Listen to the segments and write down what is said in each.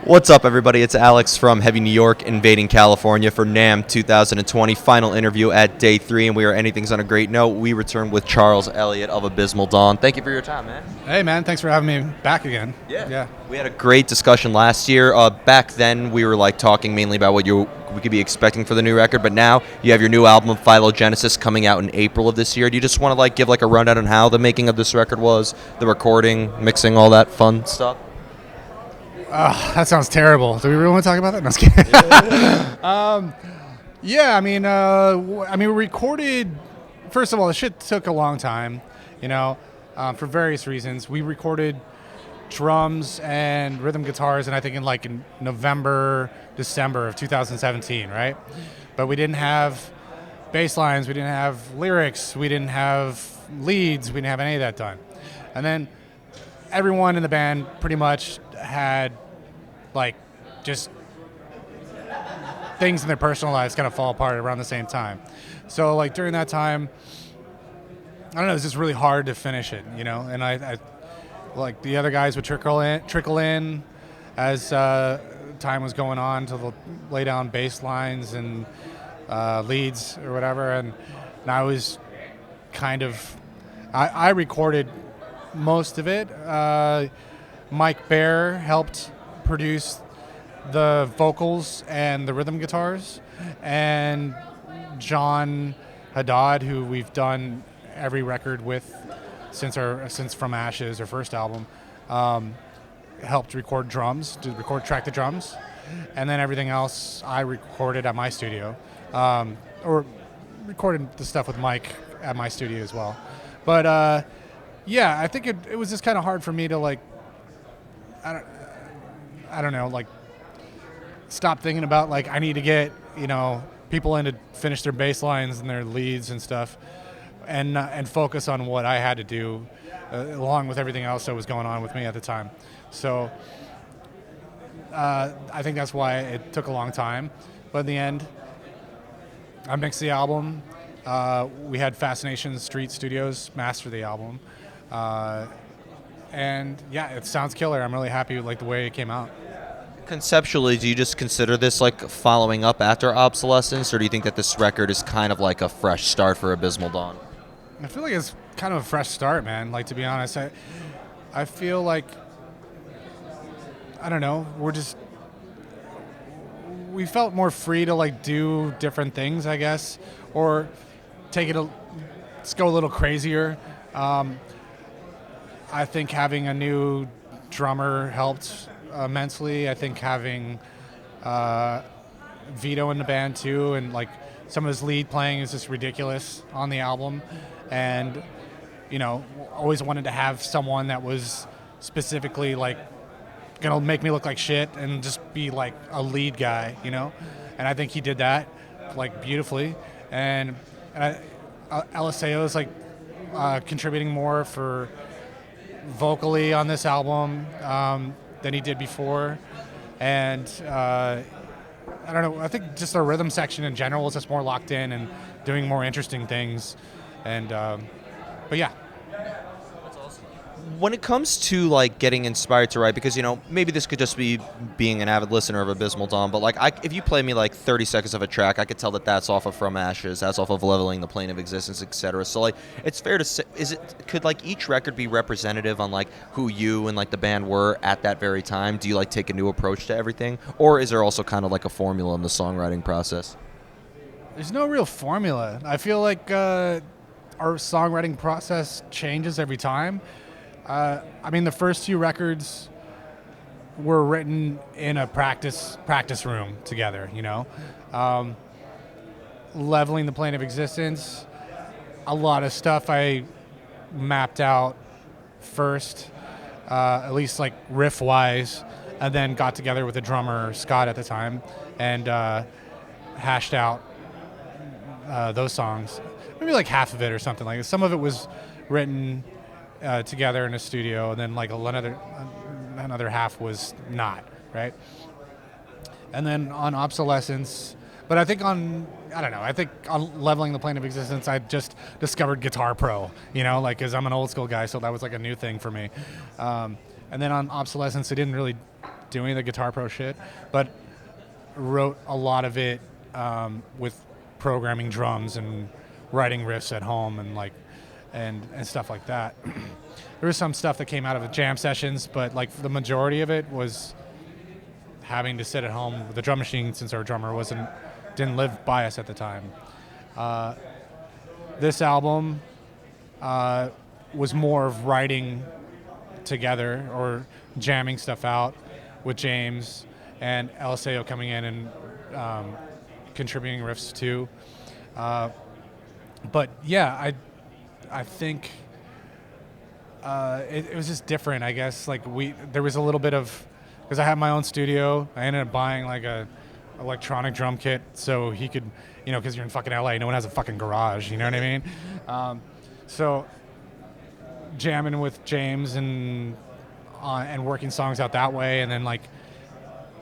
What's up, everybody? It's Alex from Heavy New York, invading California for Namm 2020 final interview at day 3, and we are ending things on a great note. We return with Charles of Abysmal Dawn. Thank you for your time, man. Hey, man, thanks for having me back again. Yeah. We had a great discussion last year. Back then, we were talking mainly about what we could be expecting for the new record, but now you have your new album, Phylogenesis, coming out in April of this year. Do you just want to give a rundown on how the making of this record was, the recording, mixing, all that fun stuff? That sounds terrible. Do we really want to talk about that? No, I was kidding. We recorded. First of all, the shit took a long time, for various reasons. We recorded drums and rhythm guitars, and I think in November, December of 2017, right? But we didn't have bass lines, we didn't have lyrics, we didn't have leads, we didn't have any of that done. And then everyone in the band pretty much had just things in their personal lives kind of fall apart around the same time. So during that time, I don't know, it was just really hard to finish it, and I the other guys would trickle in as time was going on to lay down bass lines and leads or whatever, and I was I recorded most of it. Mike Bear helped produce the vocals and the rhythm guitars, and John Haddad, who we've done every record with since From Ashes, our first album, helped record track the drums, and then everything else I recorded at my studio, or recorded the stuff with Mike at my studio as well. But I think it was just kind of hard for me to I don't know, stop thinking about I need to get people in to finish their bass lines and their leads and stuff, and focus on what I had to do along with everything else that was going on with me at the time. So I think that's why it took a long time, but in the end, I mixed the album. We had Fascination Street Studios master the album, and it sounds killer. I'm really happy with the way it came out. Conceptually, do you just consider this following up after Obsolescence, or do you think that this record is kind of like a fresh start for Abysmal Dawn? I feel like it's kind of a fresh start, man. To be honest, I feel I don't know, we felt more free to do different things, I guess, or let's go a little crazier. I think having a new drummer helped immensely. I think having Vito in the band too, and some of his lead playing is just ridiculous on the album, and always wanted to have someone that was specifically gonna make me look like shit and just be a lead guy, and I think he did that beautifully, and Eliseo is contributing more for vocally on this album than he did before, and I don't know, I think just the rhythm section in general is just more locked in and doing more interesting things, and but yeah. When it comes to getting inspired to write, because maybe this could just be being an avid listener of Abysmal Dawn, but if you play me 30 seconds of a track, I could tell that that's off of From Ashes, that's off of Leveling the Plane of Existence, etc. So it's fair to say, could each record be representative on who you and the band were at that very time? Do you take a new approach to everything, or is there also kind of a formula in the songwriting process? There's no real formula. I feel our songwriting process changes every time. The first few records were written in a practice room together, Leveling the Plane of Existence, a lot of stuff I mapped out first, at least riff-wise, and then got together with the drummer, Scott, at the time, and hashed out those songs. Maybe half of it or something. Some of it was written together in a studio, and then another half was not, right? And then on Obsolescence, but I think on Leveling the Plane of Existence, I just discovered Guitar Pro, because I'm an old school guy, so that was a new thing for me. And then on Obsolescence, it didn't really doing the Guitar Pro shit, but wrote a lot of it with programming drums and writing riffs at home and like and stuff like that. There was some stuff that came out of the jam sessions, but like the majority of it was having to sit at home with the drum machine since our drummer didn't live by us at the time. This album was more of writing together or jamming stuff out with James and LSAO coming in and contributing riffs too. But yeah, I think it was just different, I guess. Like there was a little bit of, because I have my own studio, I ended up buying like a electronic drum kit so he could, because you're in fucking LA, no one has a fucking garage, you know what I mean? So jamming with James and working songs out that way, and then like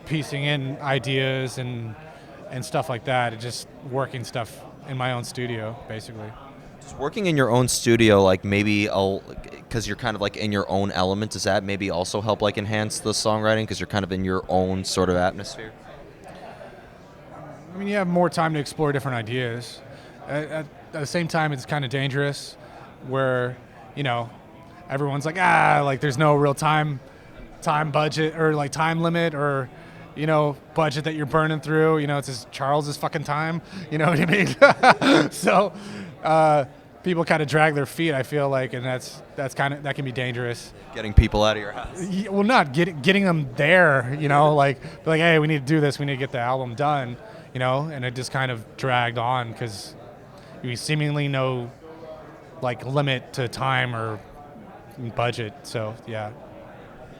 piecing in ideas and stuff like that, and just working stuff in my own studio, basically. Just working in your own studio, like maybe because you're kind of like in your own element, does that maybe also help like enhance the songwriting because you're kind of in your own sort of atmosphere? I mean, you have more time to explore different ideas. At the same time, it's kind of dangerous where, everyone's like, like there's no real time budget or like time limit or, budget that you're burning through. It's just Charles's fucking time. You know what I mean? So people kind of drag their feet, I feel like, and that can be dangerous. Getting people out of your house. Well, not getting them there, like, hey, we need to do this. We need to get the album done, and it just kind of dragged on because we seemingly no like limit to time or budget. So yeah.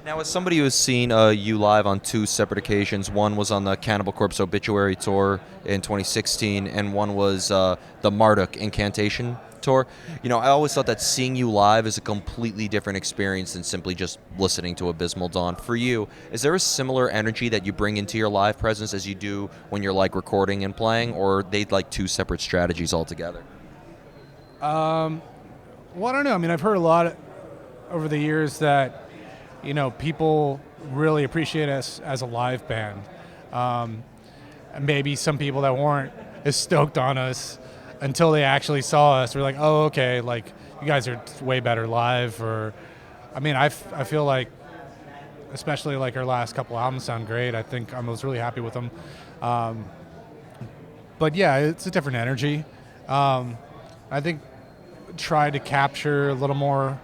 Now, as somebody who has seen you live on 2 separate occasions, one was on the Cannibal Corpse Obituary Tour in 2016, and one was the Marduk Incantation Tour. I always thought that seeing you live is a completely different experience than simply just listening to Abysmal Dawn. For you, is there a similar energy that you bring into your live presence as you do when you're like recording and playing, or are they like 2 separate strategies altogether? Well, I don't know. I mean, I've heard a lot over the years that, people really appreciate us as a live band. And maybe some people that weren't as stoked on us until they actually saw us were like, oh, okay, like, you guys are way better live. Or, I mean, I feel like, especially like our last couple albums sound great. I think I was really happy with them. But yeah, it's a different energy. I think try to capture a little more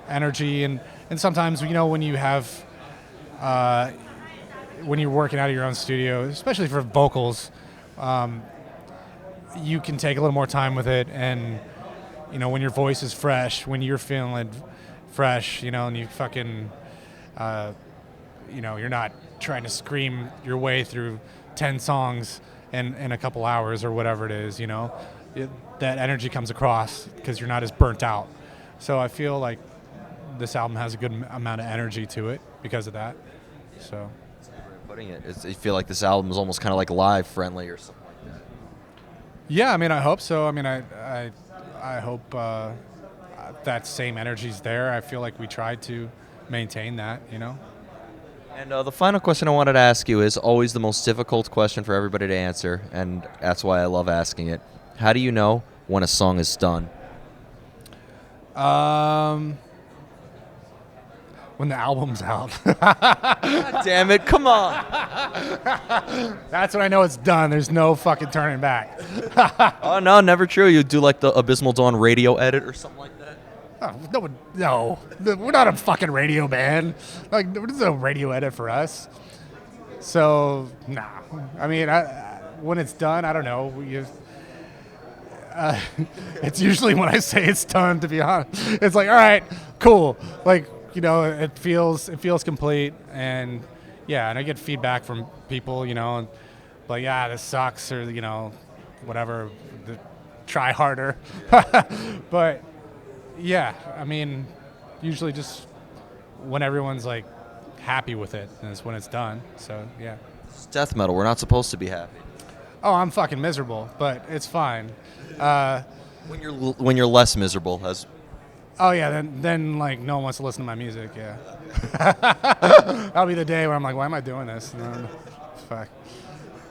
energy and sometimes when you have when you're working out of your own studio, especially for vocals, you can take a little more time with it, and when your voice is fresh, when you're feeling fresh, and you fucking you're not trying to scream your way through 10 songs in a couple hours or whatever it is, that energy comes across because you're not as burnt out. So I feel like this album has a good amount of energy to it because of that. So, putting it, I feel like this album is almost kind of like live friendly or something like that. Yeah, I mean, I hope so. I mean, I hope that same energy's there. I feel like we tried to maintain that, And the final question I wanted to ask you is always the most difficult question for everybody to answer, and that's why I love asking it. How do you know when a song is done? When the album's out. God damn it, come on. That's when I know it's done. There's no fucking turning back. Oh, no, never true. You do like the Abysmal Dawn radio edit or something like that? Oh, no. We're not a fucking radio band. Like, there's no radio edit for us. So, nah. I mean, when it's done, I don't know. It's usually when I say it's done, to be honest. It's like, all right, cool. Like, it feels complete, and yeah, and I get feedback from people, and like, yeah, this sucks, or whatever, try harder. But yeah, I mean, usually just when everyone's like happy with it, and it's when it's done. So yeah. It's death metal. We're not supposed to be happy. Oh, I'm fucking miserable, but it's fine. When you're less miserable, as Oh yeah, then like no one wants to listen to my music. Yeah, that'll be the day where I'm like, why am I doing this? And then, fuck,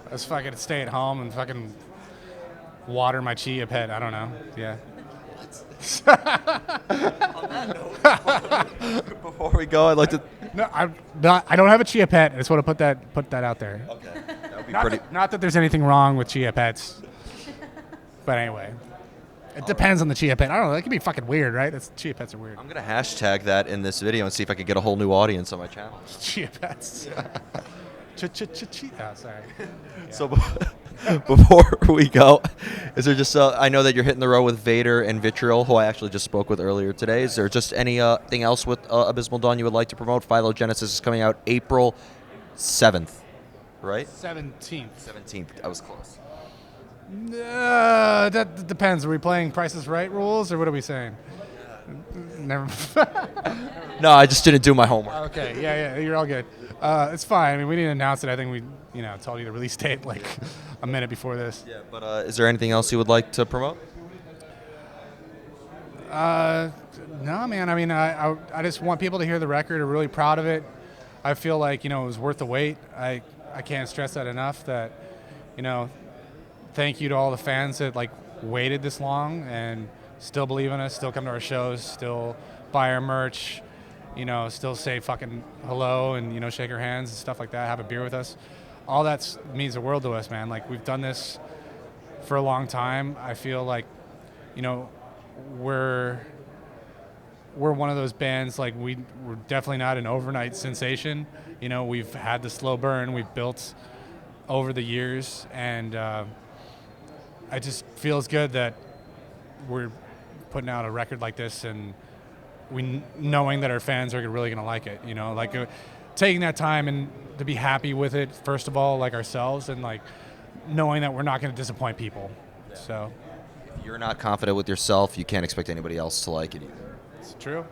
let's fucking stay at home and fucking water my chia pet. I don't know. Yeah. On that note, before we go, I'd like to. No, I'm not. I don't have a chia pet. I just want to put that out there. Okay. That would be Not pretty. not that there's anything wrong with chia pets, but anyway, it depends on the chia pet. I don't know. That could be fucking weird, right? Chia pets are weird. I'm gonna hashtag that in this video and see if I can get a whole new audience on my channel. Chia pets. Oh, sorry. So before we go, is there just I know that you're hitting the road with Vader and Vitriol, who I actually just spoke with earlier today. Is there just anything else with Abysmal Dawn you would like to promote? Phylogenesis is coming out April 7th, right? 17th. 17th. I was close. That depends. Are we playing Price is Right rules, or what are we saying? Never. No, I just didn't do my homework. Okay. Yeah. You're all good. It's fine. I mean, we didn't announce it. I think we, told you the release date like a minute before this. Yeah, but is there anything else you would like to promote? No, man. I mean, I just want people to hear the record. I'm really proud of it. I feel like it was worth the wait. I can't stress that enough. That thank you to all the fans that like waited this long and still believe in us, still come to our shows, still buy our merch, still say fucking hello and shake our hands and stuff like that, have a beer with us. All that means the world to us, man. Like, we've done this for a long time. I feel like we're one of those bands, like we're definitely not an overnight sensation. We've had the slow burn we've built over the years, and it just feels good that we're putting out a record like this, and knowing that our fans are really gonna like it. Taking that time and to be happy with it, first of all, like ourselves, and like knowing that we're not gonna disappoint people. Yeah. So if you're not confident with yourself, you can't expect anybody else to like it either. It's true.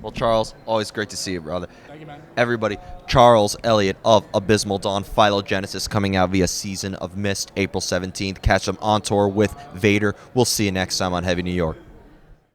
Well, Charles, always great to see you, brother. Thank you, man. Everybody, Charles Elliott of Abysmal Dawn, Phylogenesis, coming out via Season of Mist, April 17th. Catch them on tour with Vader. We'll see you next time on Heavy New York.